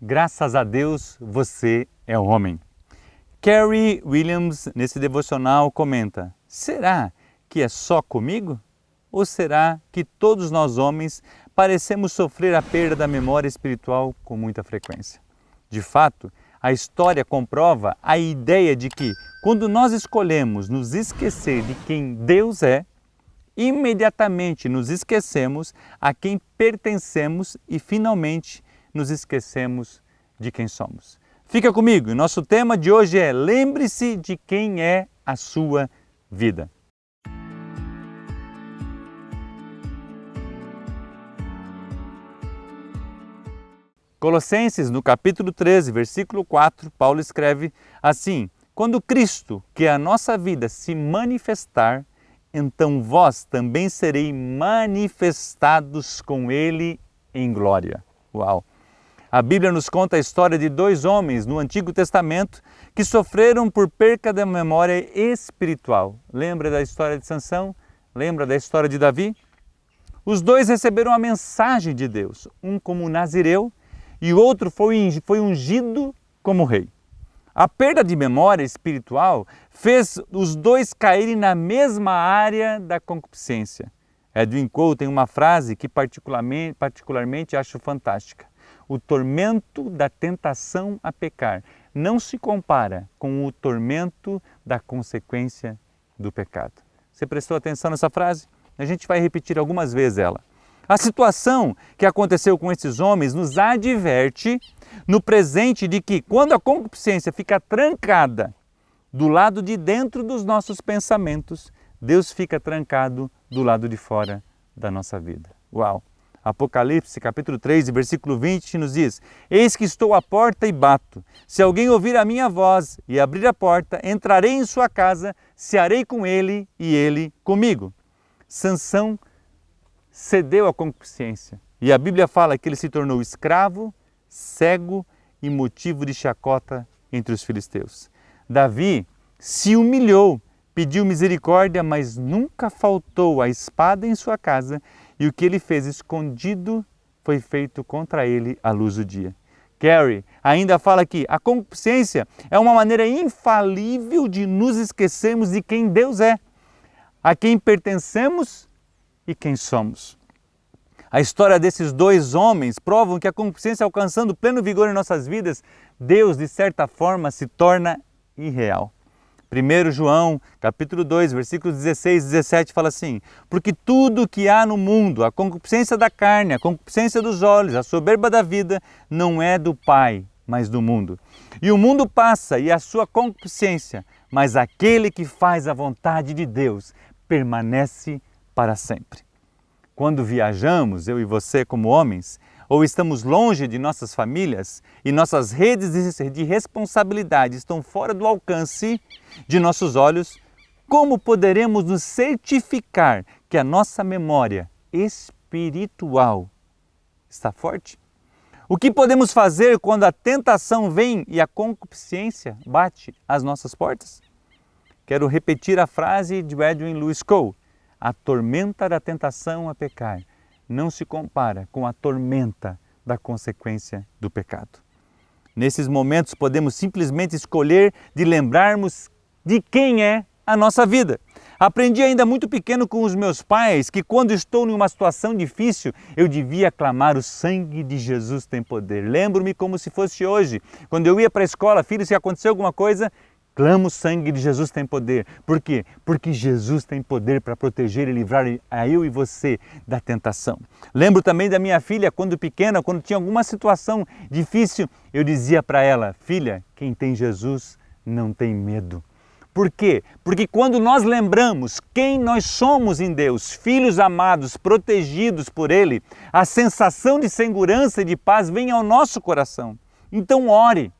Graças a Deus, você é homem. Carey Williams, nesse devocional, comenta: será que é só comigo? Ou será que todos nós homens parecemos sofrer a perda da memória espiritual com muita frequência? De fato, a história comprova a ideia de que, quando nós escolhemos nos esquecer de quem Deus é, imediatamente nos esquecemos a quem pertencemos e, finalmente, nos esquecemos de quem somos. Fica comigo, nosso tema de hoje é: lembre-se de quem é a sua vida. Colossenses, no capítulo 13, versículo 4, Paulo escreve assim: quando Cristo, que é a nossa vida, se manifestar, então vós também sereis manifestados com Ele em glória. Uau! A Bíblia nos conta a história de dois homens no Antigo Testamento que sofreram por perca da memória espiritual. Lembra da história de Sansão? Lembra da história de Davi? Os dois receberam a mensagem de Deus, um como nazireu e o outro foi ungido como rei. A perda de memória espiritual fez os dois caírem na mesma área da concupiscência. Edwin Cole tem uma frase que particularmente acho fantástica: o tormento da tentação a pecar não se compara com o tormento da consequência do pecado. Você prestou atenção nessa frase? A gente vai repetir algumas vezes ela. A situação que aconteceu com esses homens nos adverte no presente de que, quando a concupiscência fica trancada do lado de dentro dos nossos pensamentos, Deus fica trancado do lado de fora da nossa vida. Uau! Apocalipse, capítulo 3, versículo 20, nos diz: eis que estou à porta e bato. Se alguém ouvir a minha voz e abrir a porta, entrarei em sua casa, cearei com ele e ele comigo. Sansão cedeu à concupiscência e a Bíblia fala que ele se tornou escravo, cego e motivo de chacota entre os filisteus. Davi se humilhou, pediu misericórdia, mas nunca faltou a espada em sua casa, e o que ele fez escondido foi feito contra ele à luz do dia. Carey ainda fala que a concupiscência é uma maneira infalível de nos esquecermos de quem Deus é, a quem pertencemos e quem somos. A história desses dois homens provam que a concupiscência, alcançando pleno vigor em nossas vidas, Deus, de certa forma, se torna irreal. 1 João, capítulo 2, versículos 16 e 17, fala assim: porque tudo que há no mundo, a concupiscência da carne, a concupiscência dos olhos, a soberba da vida, não é do Pai, mas do mundo. E o mundo passa e a sua concupiscência, mas aquele que faz a vontade de Deus permanece para sempre. Quando viajamos, eu e você como homens, ou estamos longe de nossas famílias e nossas redes de responsabilidade estão fora do alcance de nossos olhos, como poderemos nos certificar que a nossa memória espiritual está forte? O que podemos fazer quando a tentação vem e a concupiscência bate às nossas portas? Quero repetir a frase de Edwin Lewis Cole: a tormenta da tentação a pecar não se compara com a tormenta da consequência do pecado. Nesses momentos podemos simplesmente escolher de lembrarmos de quem é a nossa vida. Aprendi ainda muito pequeno com os meus pais que, quando estou em uma situação difícil, eu devia clamar: o sangue de Jesus tem poder. Lembro-me como se fosse hoje, quando eu ia para a escola: filho, se acontecer alguma coisa, clama: o sangue de Jesus tem poder. Por quê? Porque Jesus tem poder para proteger e livrar a eu e você da tentação. Lembro também da minha filha, quando pequena, quando tinha alguma situação difícil, eu dizia para ela: filha, quem tem Jesus não tem medo. Por quê? Porque quando nós lembramos quem nós somos em Deus, filhos amados, protegidos por Ele, a sensação de segurança e de paz vem ao nosso coração. Então ore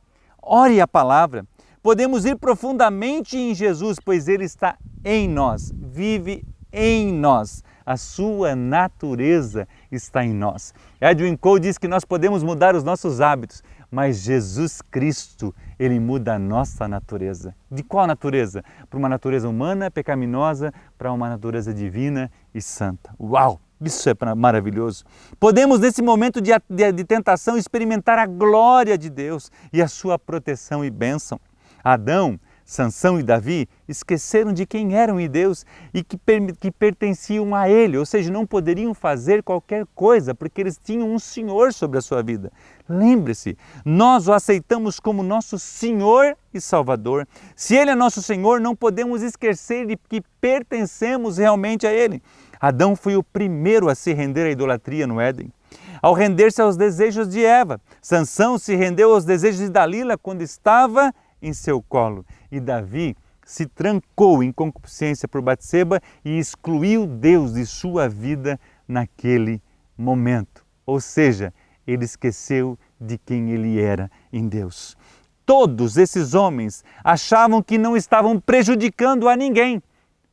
a palavra. Podemos ir profundamente em Jesus, pois Ele está em nós, vive em nós. A sua natureza está em nós. Edwin Cole diz que nós podemos mudar os nossos hábitos, mas Jesus Cristo, Ele muda a nossa natureza. De qual natureza? Para uma natureza humana, pecaminosa, para uma natureza divina e santa. Uau! Isso é maravilhoso. Podemos, nesse momento de tentação, experimentar a glória de Deus e a sua proteção e bênção. Adão, Sansão e Davi esqueceram de quem eram em Deus e que pertenciam a Ele, ou seja, não poderiam fazer qualquer coisa porque eles tinham um Senhor sobre a sua vida. Lembre-se, nós o aceitamos como nosso Senhor e Salvador. Se Ele é nosso Senhor, não podemos esquecer de que pertencemos realmente a Ele. Adão foi o primeiro a se render à idolatria no Éden, ao render-se aos desejos de Eva. Sansão se rendeu aos desejos de Dalila quando estava em seu colo. E Davi se trancou em concupiscência por Batseba e excluiu Deus de sua vida naquele momento. Ou seja, ele esqueceu de quem ele era em Deus. Todos esses homens achavam que não estavam prejudicando a ninguém.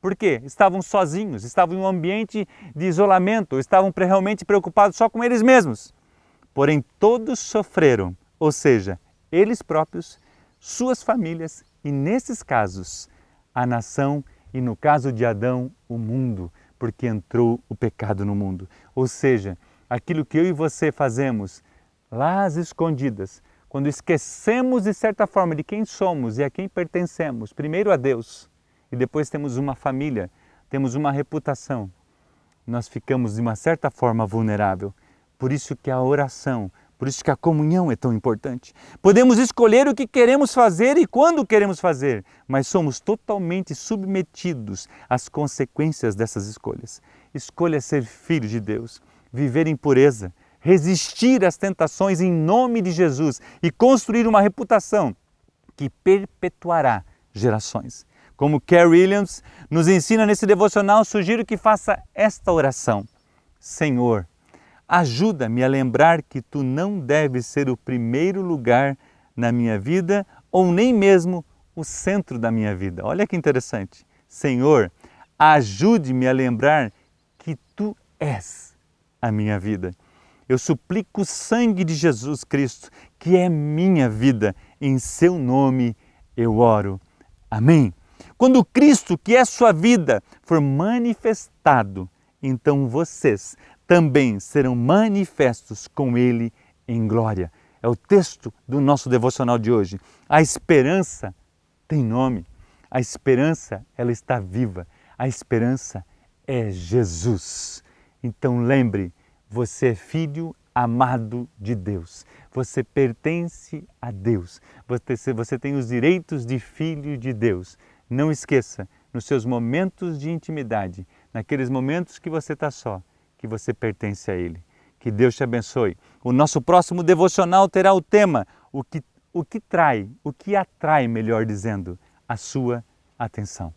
Por quê? Estavam sozinhos, estavam em um ambiente de isolamento, estavam realmente preocupados só com eles mesmos. Porém, todos sofreram, ou seja, eles próprios, suas famílias e, nesses casos, a nação e, no caso de Adão, o mundo, porque entrou o pecado no mundo. Ou seja, aquilo que eu e você fazemos lá às escondidas, quando esquecemos de certa forma de quem somos e a quem pertencemos, primeiro a Deus e depois temos uma família, temos uma reputação, nós ficamos de uma certa forma vulnerável. Por isso que a oração, por isso que a comunhão é tão importante. Podemos escolher o que queremos fazer e quando queremos fazer, mas somos totalmente submetidos às consequências dessas escolhas. Escolha ser filho de Deus, viver em pureza, resistir às tentações em nome de Jesus e construir uma reputação que perpetuará gerações. Como Carey Williams nos ensina nesse devocional, sugiro que faça esta oração. Senhor, ajuda-me a lembrar que Tu não deves ser o primeiro lugar na minha vida ou nem mesmo o centro da minha vida. Olha que interessante. Senhor, ajude-me a lembrar que Tu és a minha vida. Eu suplico o sangue de Jesus Cristo, que é minha vida. Em Seu nome eu oro. Amém. Quando Cristo, que é sua vida, for manifestado, então vocês também serão manifestos com Ele em glória. É o texto do nosso devocional de hoje. A esperança tem nome. A esperança, ela está viva. A esperança é Jesus. Então lembre, você é filho amado de Deus. Você pertence a Deus. Você tem os direitos de filho de Deus. Não esqueça, nos seus momentos de intimidade, naqueles momentos que você está só, que você pertence a Ele. Que Deus te abençoe. O nosso próximo devocional terá o tema o que atrai, melhor dizendo, a sua atenção.